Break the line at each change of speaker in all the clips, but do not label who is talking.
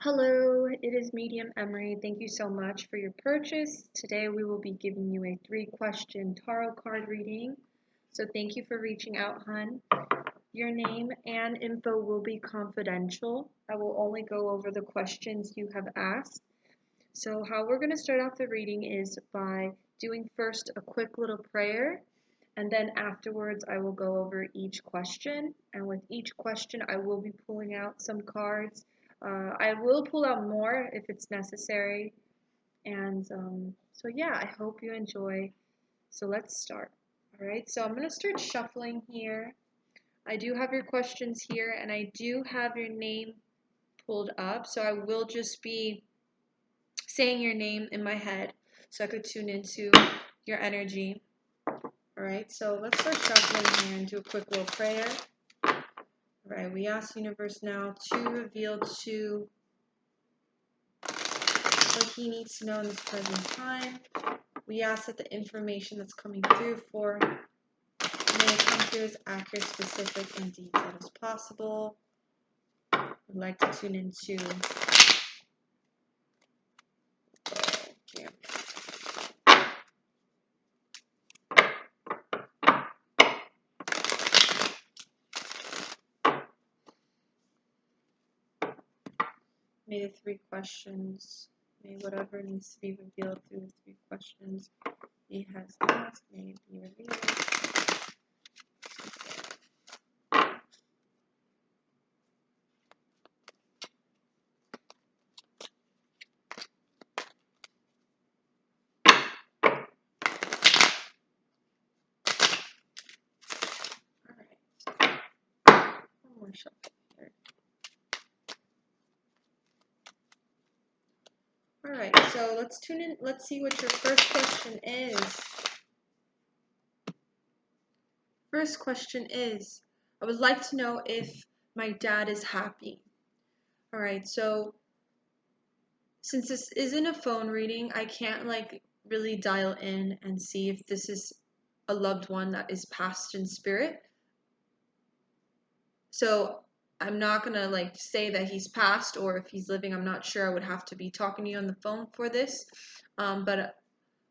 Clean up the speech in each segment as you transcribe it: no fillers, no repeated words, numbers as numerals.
Hello, it is Medium Emary. Thank you so much for your purchase. Today we will be giving you a 3-question tarot card reading. So thank you for reaching out, hun. Your name and info will be confidential. I will only go over the questions you have asked. So how we're going to start off the reading is by doing first a quick little prayer, and then afterwards I will go over each question. And with each question I will be pulling out some cards. I will pull out more if it's necessary. And so yeah, I hope you enjoy. So let's start. All right, so I'm going to start shuffling here. I do have your questions here, and I do have your name pulled up. So I will just be saying your name in my head so I could tune into your energy. All right, so let's start shuffling here and do a quick little prayer. All right, we ask universe now to reveal to what he needs to know in this present time. We ask that the information that's coming through may it come through as accurate, specific, and detailed as possible. I'd like to tune into may the 3 questions, may whatever needs to be revealed through the 3 questions he has asked, may it be revealed. Alright, so let's tune in. Let's see what your first question is. First question is, I would like to know if my dad is happy. Alright, so since this isn't a phone reading, I can't really dial in and see if this is a loved one that is passed in spirit. So I'm not gonna say that he's passed, or if he's living, I'm not sure. I would have to be talking to you on the phone for this. But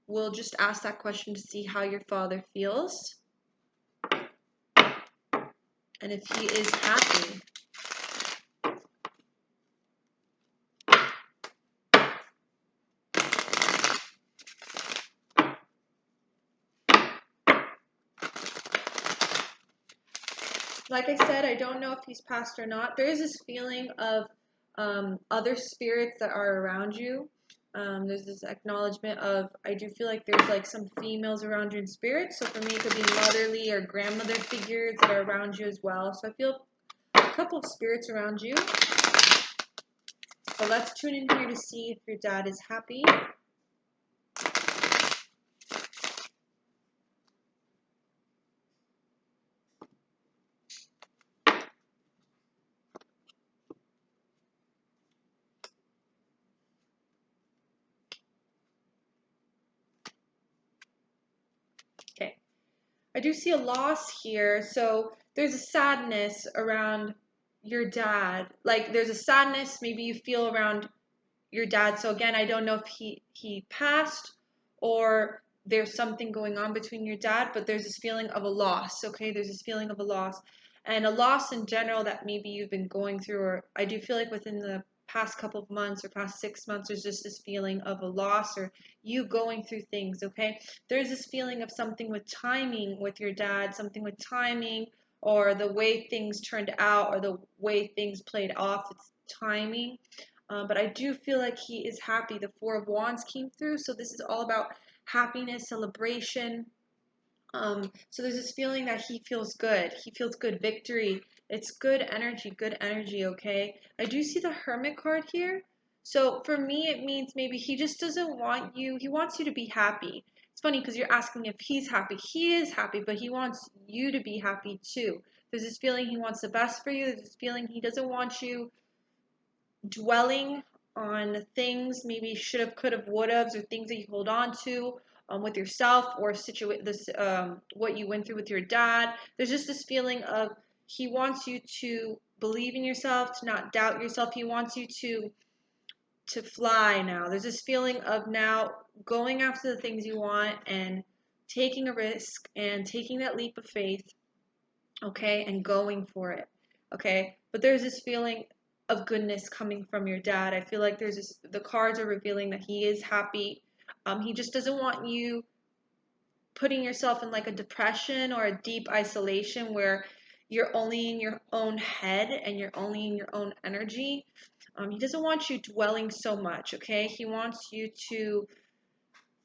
we'll just ask that question to see how your father feels and if he is happy. Like I said, I don't know if he's passed or not. There is this feeling of other spirits that are around you. There's this acknowledgement of, I do feel like there's some females around you in spirit. So for me, it could be motherly or grandmother figures that are around you as well. So I feel a couple of spirits around you. So let's tune in here to see if your dad is happy. Okay. I do see a loss here. So there's a sadness around your dad. There's a sadness maybe you feel around your dad. So again, I don't know if he passed or there's something going on between your dad, but there's this feeling of a loss. Okay, there's this feeling of a loss, and a loss in general that maybe you've been going through, or I do feel like within the past couple of months or past 6 months, there's just this feeling of a loss or you going through things. Okay, there's this feeling of something with timing with your dad, something with timing, or the way things turned out, or the way things played off. It's timing. But I do feel like he is happy. The 4 of Wands came through, so this is all about happiness, celebration. So there's this feeling that he feels good. He feels good, victory. It's good energy, okay? I do see the Hermit card here. So for me, it means maybe he just doesn't want you. He wants you to be happy. It's funny because you're asking if he's happy. He is happy, but he wants you to be happy too. There's this feeling he wants the best for you. There's this feeling he doesn't want you dwelling on things, maybe should have, could have, would have, or things that you hold on to with yourself, or what you went through with your dad. There's just this feeling of he wants you to believe in yourself, to not doubt yourself. He wants you to to fly now. There's this feeling of now going after the things you want and taking a risk and taking that leap of faith, okay, and going for it, okay? But there's this feeling of goodness coming from your dad. I feel like there's this, the cards are revealing that he is happy. He just doesn't want you putting yourself in like a depression or a deep isolation where you're only in your own head and you're only in your own energy. He doesn't want you dwelling so much, okay? He wants you to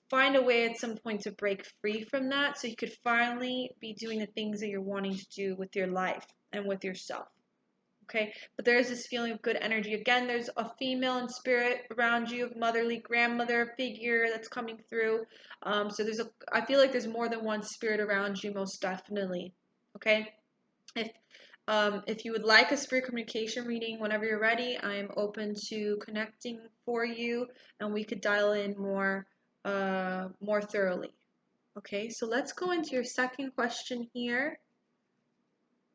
find a way at some point to break free from that so you could finally be doing the things that you're wanting to do with your life and with yourself. Okay, but there's this feeling of good energy. Again, there's a female in spirit around you, motherly grandmother figure that's coming through. So I feel like there's more than one spirit around you, most definitely. Okay, if if you would like a spirit communication reading whenever you're ready, I'm open to connecting for you, and we could dial in more thoroughly. Okay, so let's go into your second question here.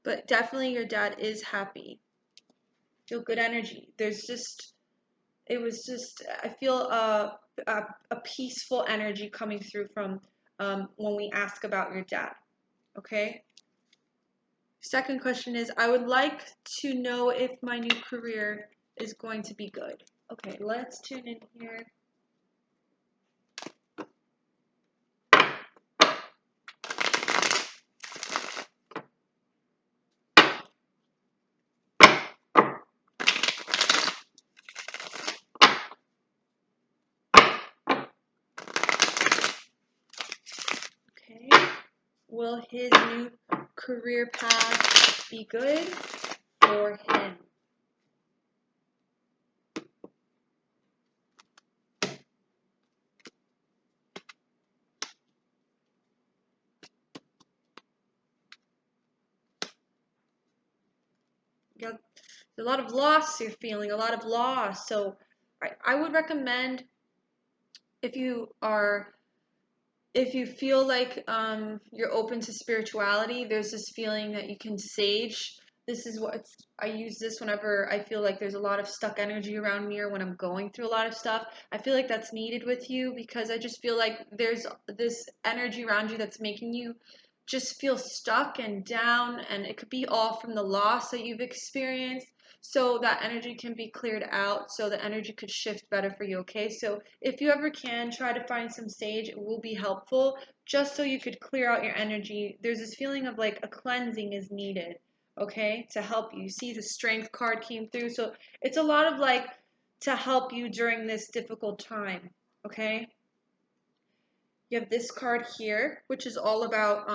But definitely, your dad is happy. Feel good energy. I feel a peaceful energy coming through from when we ask about your dad. Okay. Second question is, I would like to know if my new career is going to be good. Okay, let's tune in here. Okay. Will his new career path be good for him? Yeah, a lot of loss you're feeling, a lot of loss. So I would recommend if you are if you feel like you're open to spirituality, there's this feeling that you can sage. This is what I use this whenever I feel like there's a lot of stuck energy around me or when I'm going through a lot of stuff. I feel like that's needed with you because I just feel like there's this energy around you that's making you just feel stuck and down, and it could be all from the loss that you've experienced. So that energy can be cleared out so the energy could shift better for you, okay? So if you ever can, try to find some sage. It will be helpful just so you could clear out your energy. There's this feeling of like a cleansing is needed, okay, to help you. See, the strength card came through. So it's a lot of like to help you during this difficult time, okay? You have this card here, which is all about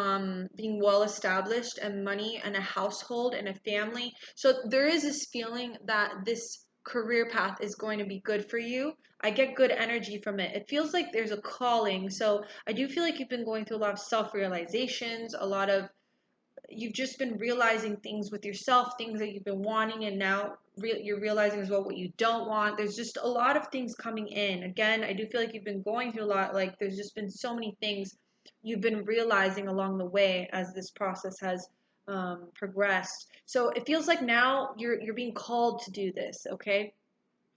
being well established and money and a household and a family. So there is this feeling that this career path is going to be good for you. I get good energy from it. It feels like there's a calling. So I do feel like you've been going through a lot of self-realizations, a lot of you've just been realizing things with yourself, things that you've been wanting, and now you're realizing as well what you don't want. There's just a lot of things coming in. Again, I do feel like you've been going through a lot. Like there's just been so many things you've been realizing along the way as this process has progressed. So it feels like now you're being called to do this. Okay,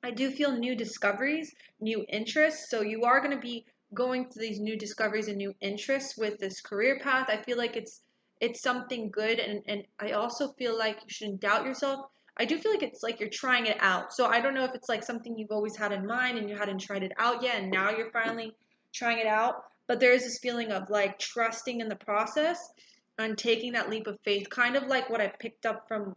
I do feel new discoveries, new interests. So you are going to be going through these new discoveries and new interests with this career path. I feel like it's something good, and I also feel like you shouldn't doubt yourself. I do feel like it's like you're trying it out. So I don't know if it's like something you've always had in mind and you hadn't tried it out yet and now you're finally trying it out. But there is this feeling of like trusting in the process and taking that leap of faith, kind of like what I picked up from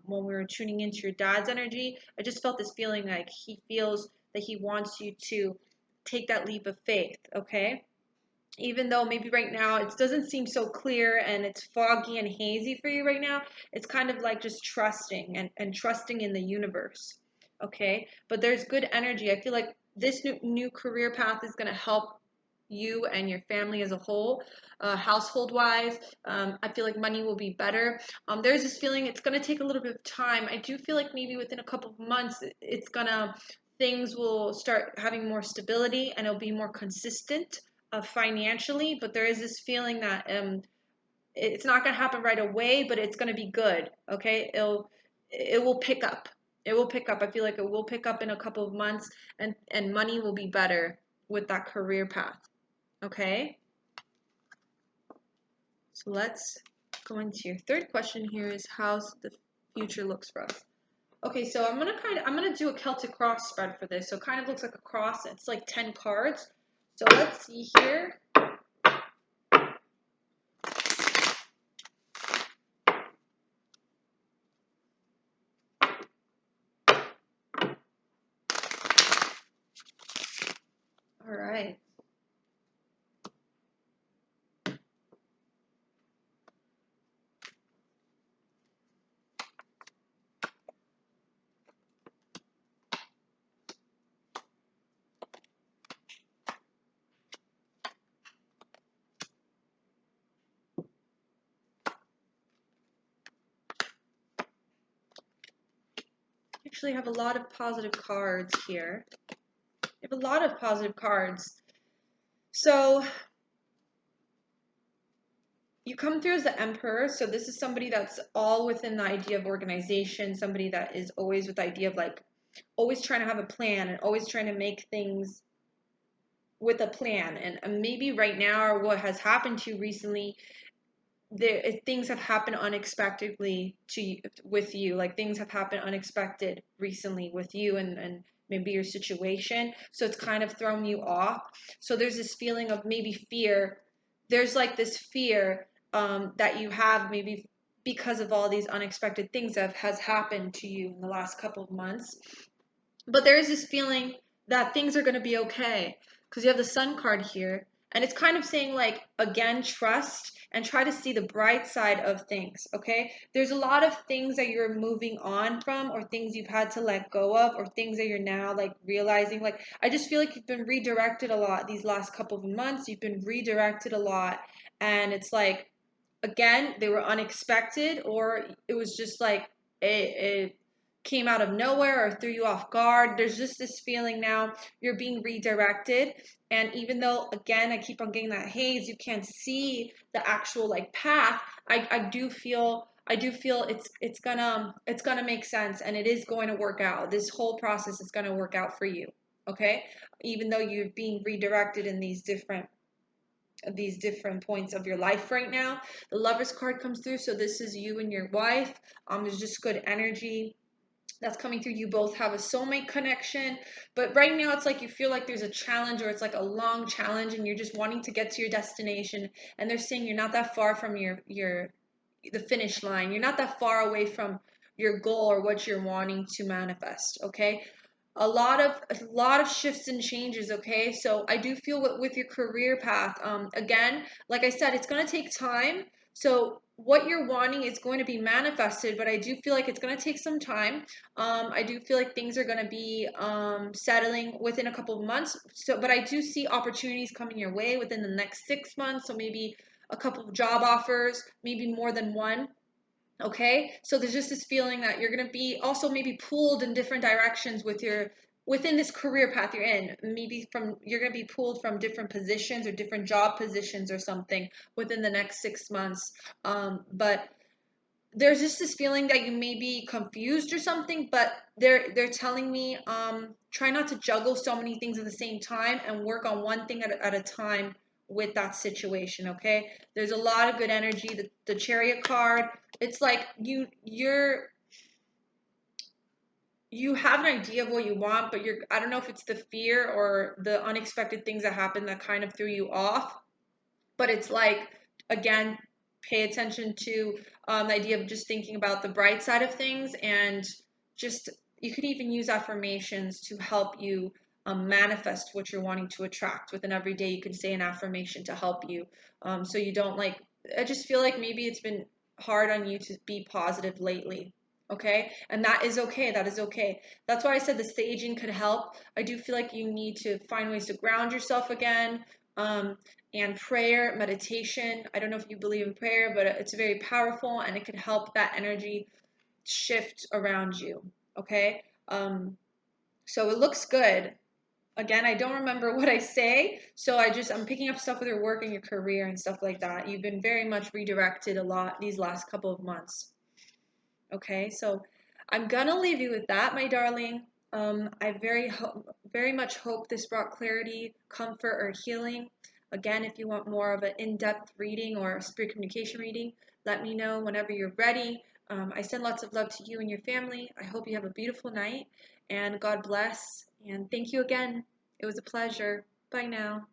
when we were tuning into your dad's energy. I just felt this feeling like he feels that he wants you to take that leap of faith, okay? Even though maybe right now it doesn't seem so clear and it's foggy and hazy for you right now, it's kind of like just trusting and trusting in the universe, okay? But there's good energy. I feel like this new career path is going to help you and your family as a whole, household wise. I feel like money will be better. There's this feeling it's going to take a little bit of time. I do feel like maybe within a couple of months it's gonna things will start having more stability and it'll be more consistent financially. But there is this feeling that it's not going to happen right away, but it's going to be good, okay? It will pick up, It will pick up. I feel like it will pick up in a couple of months, and money will be better with that career path. Okay? So let's go into your third question here is how's the future looks for us. Okay, so I'm gonna do a Celtic cross spread for this. So it kind of looks like a cross. It's like 10 cards. So let's see here. All right. Actually have a lot of positive cards here. You have a lot of positive cards. So you come through as the Emperor. So this is somebody that's all within the idea of organization, somebody that is always with the idea of like always trying to have a plan and always trying to make things with a plan. And maybe right now or what has happened to you recently, things have happened unexpectedly with you. Like things have happened unexpected recently with you and maybe your situation. So it's kind of thrown you off. So there's this feeling of maybe fear. There's like this fear that you have maybe because of all these unexpected things that has happened to you in the last couple of months. But there is this feeling that things are going to be okay because you have the Sun card here. And it's kind of saying, like, again, trust and try to see the bright side of things, okay? There's a lot of things that you're moving on from or things you've had to let go of or things that you're now, like, realizing. Like, I just feel like you've been redirected a lot these last couple of months. You've been redirected a lot. And it's like, again, they were unexpected or it was just like it came out of nowhere or threw you off guard. There's just this feeling now you're being redirected. And even though, again, I keep on getting that haze, you can't see the actual like path. I do feel it's gonna make sense and it is going to work out. This whole process is gonna work out for you. Okay? Even though you're being redirected in these different points of your life right now. The Lovers card comes through, so this is you and your wife. There's just good energy that's coming through. You both have a soulmate connection, but right now it's like you feel like there's a challenge or it's like a long challenge and you're just wanting to get to your destination, and they're saying you're not that far from your the finish line. You're not that far away from your goal or what you're wanting to manifest, okay? A lot of shifts and changes, okay? So I do feel with your career path, again, like I said, it's going to take time. So what you're wanting is going to be manifested, but I do feel like it's going to take some time. I do feel like things are going to be settling within a couple of months. So, but I do see opportunities coming your way within the next 6 months. So maybe a couple of job offers, maybe more than one. Okay, so there's just this feeling that you're going to be also maybe pulled in different directions within this career path you're in. Maybe you're going to be pulled from different positions or different job positions or something within the next 6 months. But there's just this feeling that you may be confused or something, but they're telling me try not to juggle so many things at the same time and work on one thing at a time with that situation. Okay, there's a lot of good energy. The Chariot card, it's like you have an idea of what you want, but I don't know if it's the fear or the unexpected things that happen that kind of threw you off. But it's like, again, pay attention to the idea of just thinking about the bright side of things, and just you could even use affirmations to help you manifest what you're wanting to attract. Within every day, you could say an affirmation to help you, so you don't like. I just feel like maybe it's been hard on you to be positive lately. Okay, and that is okay. That is okay. That's why I said the staging could help. I do feel like you need to find ways to ground yourself again. And prayer, meditation. I don't know if you believe in prayer, but it's very powerful and it can help that energy shift around you. Okay? So it looks good. Again, I don't remember what I say, so I'm picking up stuff with your work and your career and stuff like that. You've been very much redirected a lot these last couple of months. Okay? So I'm gonna leave you with that, my darling. I very much hope this brought clarity, comfort, or healing. Again, if you want more of an in-depth reading or spirit communication reading, let me know whenever you're ready. I send lots of love to you and your family. I hope you have a beautiful night, and God bless. And thank you again. It was a pleasure. Bye now.